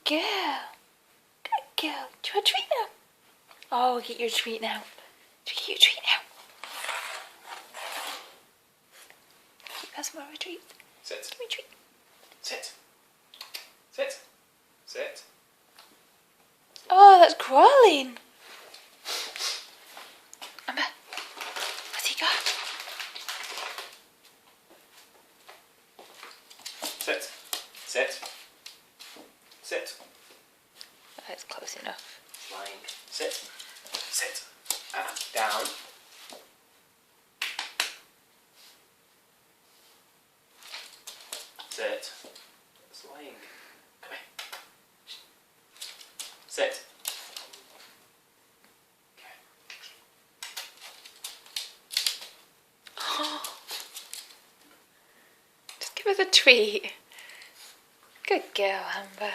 girl. Good girl. Do you want a treat now? Oh, we'll get your treat now. Get your treat now. That's more of a treat. Sit. Give me a treat. Sit. Sit. Sit. Oh, that's crawling. Amber, what's he got? Sit. Sit. Sit. That's close enough. Lying. Sit. Sit. Down. Sit. It's lying. Come here. Sit. Just give us a treat. Good girl, Amber.